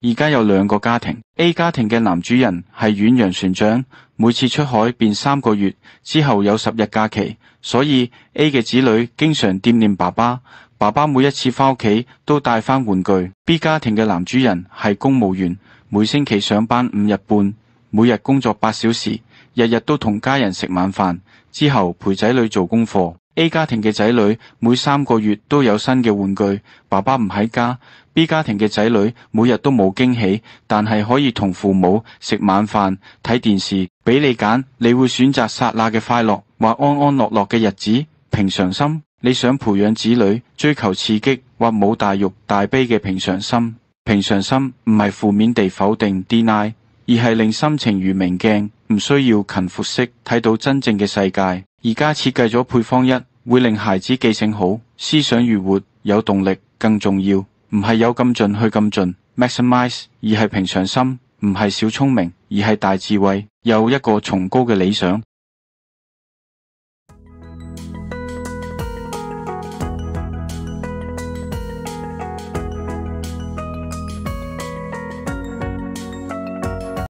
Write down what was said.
而家有兩個家庭 ，A 家庭嘅男主人係遠洋船長，每次出海便3個月，之後有10日假期，所以 A 嘅子女經常惦念爸爸。爸爸每一次返屋企都帶返玩具。B 家庭嘅男主人係公務員，每星期上班5日半，每日工作8小時，日日都同家人食晚飯，之後陪仔女做功課。A 家庭嘅仔女每3個月都有新嘅玩具，爸爸唔喺家。B 家庭嘅仔女每日都冇驚喜，但係可以同父母食晚飯、睇電視。俾你揀，你會選擇剎那嘅快樂，或安安樂樂嘅日子？平常心，你想培養子女追求刺激，或冇大欲大悲嘅平常心？平常心唔係負面地否定 deny， 而係令心情如明鏡，唔需要勤闊式睇到真正嘅世界。而家設計咗配方1，會令孩子記性好，思想愉活，有動力。更重要，唔係有咁盡去咁盡 maximize， 而係平常心，唔係小聰明，而係大智慧，有一個崇高嘅理想。